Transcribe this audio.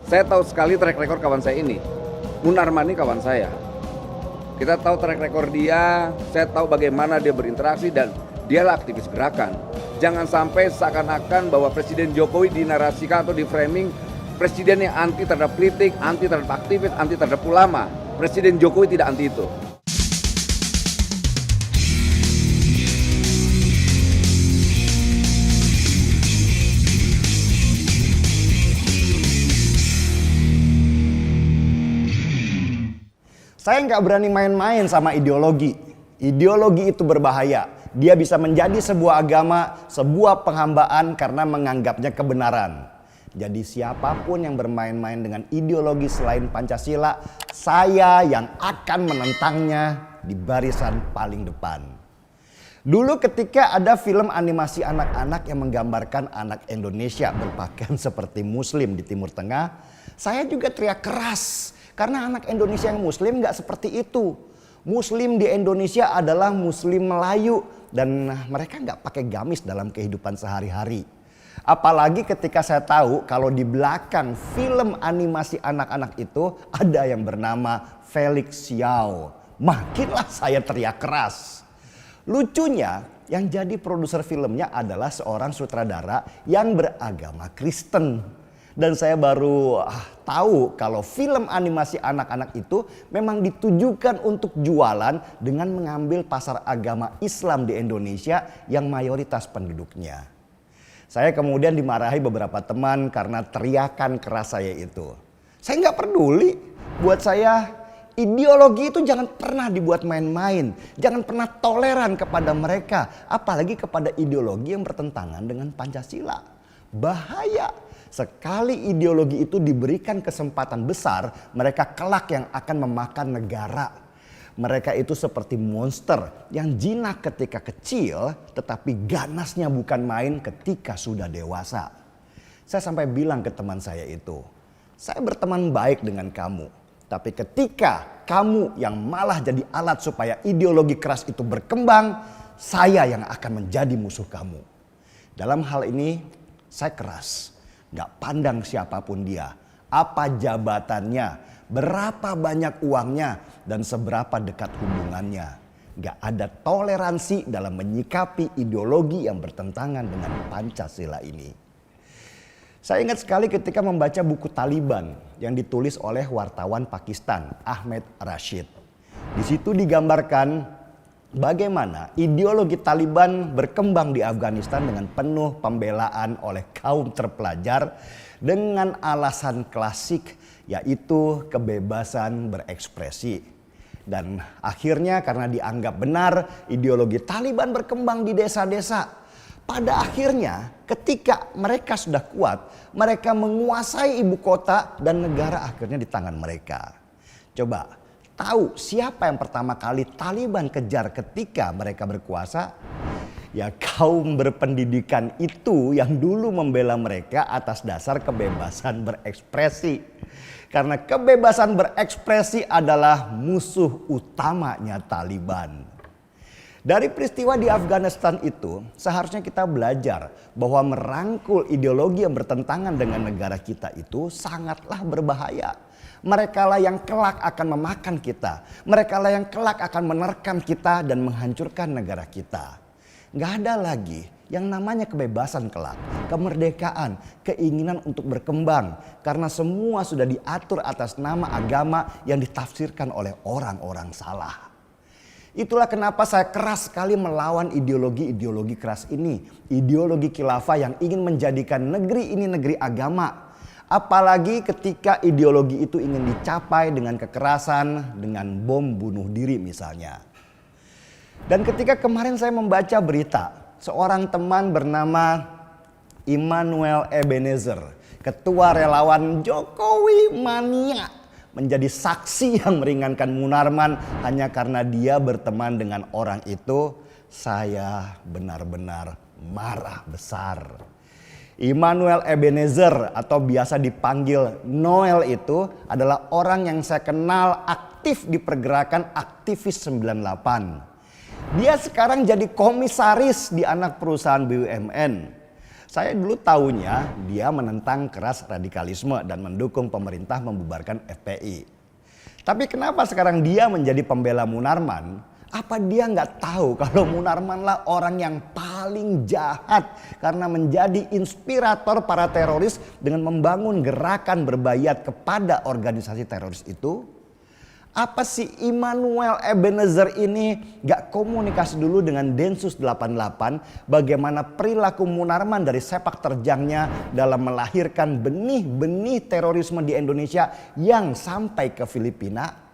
Saya tahu sekali track record kawan saya ini. Munarman ini kawan saya. Kita tahu track record dia, saya tahu bagaimana dia berinteraksi dan dialah aktivis gerakan. Jangan sampai seakan-akan bahwa Presiden Jokowi dinarasikan atau diframing presiden yang anti terhadap kritik, anti terhadap aktivis, anti terhadap ulama. Presiden Jokowi tidak anti itu. Saya nggak berani main-main sama ideologi. Ideologi itu berbahaya. Dia bisa menjadi sebuah agama, sebuah penghambaan karena menganggapnya kebenaran. Jadi siapapun yang bermain-main dengan ideologi selain Pancasila, saya yang akan menentangnya di barisan paling depan. Dulu ketika ada film animasi anak-anak yang menggambarkan anak Indonesia berpakaian seperti Muslim di Timur Tengah, saya juga teriak keras. Karena anak Indonesia yang Muslim nggak seperti itu. Muslim di Indonesia adalah Muslim Melayu dan mereka nggak pakai gamis dalam kehidupan sehari-hari. Apalagi ketika saya tahu kalau di belakang film animasi anak-anak itu ada yang bernama Felix Xiao. Makinlah saya teriak keras. Lucunya yang jadi produser filmnya adalah seorang sutradara yang beragama Kristen. Dan saya baru tahu kalau film animasi anak-anak itu memang ditujukan untuk jualan dengan mengambil pasar agama Islam di Indonesia yang mayoritas penduduknya. Saya kemudian dimarahi beberapa teman karena teriakan keras saya itu. Saya nggak peduli. Buat saya ideologi itu jangan pernah dibuat main-main. Jangan pernah toleran kepada mereka. Apalagi kepada ideologi yang bertentangan dengan Pancasila. Bahaya. Sekali ideologi itu diberikan kesempatan besar, mereka kelak yang akan memakan negara. Mereka itu seperti monster yang jinak ketika kecil, tetapi ganasnya bukan main ketika sudah dewasa. Saya sampai bilang ke teman saya itu, saya berteman baik dengan kamu. Tapi ketika kamu yang malah jadi alat supaya ideologi keras itu berkembang, saya yang akan menjadi musuh kamu. Dalam hal ini, saya keras. Gak pandang siapapun dia, apa jabatannya, berapa banyak uangnya, dan seberapa dekat hubungannya. Gak ada toleransi dalam menyikapi ideologi yang bertentangan dengan Pancasila ini. Saya ingat sekali ketika membaca buku Taliban yang ditulis oleh wartawan Pakistan, Ahmed Rashid. Di situ digambarkan bagaimana ideologi Taliban berkembang di Afghanistan dengan penuh pembelaan oleh kaum terpelajar dengan alasan klasik yaitu kebebasan berekspresi. Dan akhirnya karena dianggap benar ideologi Taliban berkembang di desa-desa. Pada akhirnya ketika mereka sudah kuat, mereka menguasai ibu kota dan negara akhirnya di tangan mereka. Coba. Tahu siapa yang pertama kali Taliban kejar ketika mereka berkuasa? Ya kaum berpendidikan itu yang dulu membela mereka atas dasar kebebasan berekspresi. Karena kebebasan berekspresi adalah musuh utamanya Taliban. Dari peristiwa di Afghanistan itu seharusnya kita belajar bahwa merangkul ideologi yang bertentangan dengan negara kita itu sangatlah berbahaya. Mereka lah yang kelak akan memakan kita. Mereka lah yang kelak akan menerkam kita dan menghancurkan negara kita. Gak ada lagi yang namanya kebebasan kelak, kemerdekaan, keinginan untuk berkembang. Karena semua sudah diatur atas nama agama yang ditafsirkan oleh orang-orang salah. Itulah kenapa saya keras sekali melawan ideologi-ideologi keras ini. Ideologi khilafah yang ingin menjadikan negeri ini negeri agama. Apalagi ketika ideologi itu ingin dicapai dengan kekerasan, dengan bom bunuh diri misalnya. Dan ketika kemarin saya membaca berita, seorang teman bernama Immanuel Ebenezer, ketua relawan Jokowi Mania, menjadi saksi yang meringankan Munarman hanya karena dia berteman dengan orang itu. Saya benar-benar marah besar. Immanuel Ebenezer atau biasa dipanggil Noel itu adalah orang yang saya kenal aktif di pergerakan aktivis 98. Dia sekarang jadi komisaris di anak perusahaan BUMN. Saya dulu taunya dia menentang keras radikalisme dan mendukung pemerintah membubarkan FPI. Tapi kenapa sekarang dia menjadi pembela Munarman? Apa dia nggak tahu kalau Munarman lah orang yang paling jahat karena menjadi inspirator para teroris dengan membangun gerakan berbayat kepada organisasi teroris itu? Apa si Immanuel Ebenezer ini gak komunikasi dulu dengan Densus 88 bagaimana perilaku Munarman dari sepak terjangnya dalam melahirkan benih-benih terorisme di Indonesia yang sampai ke Filipina?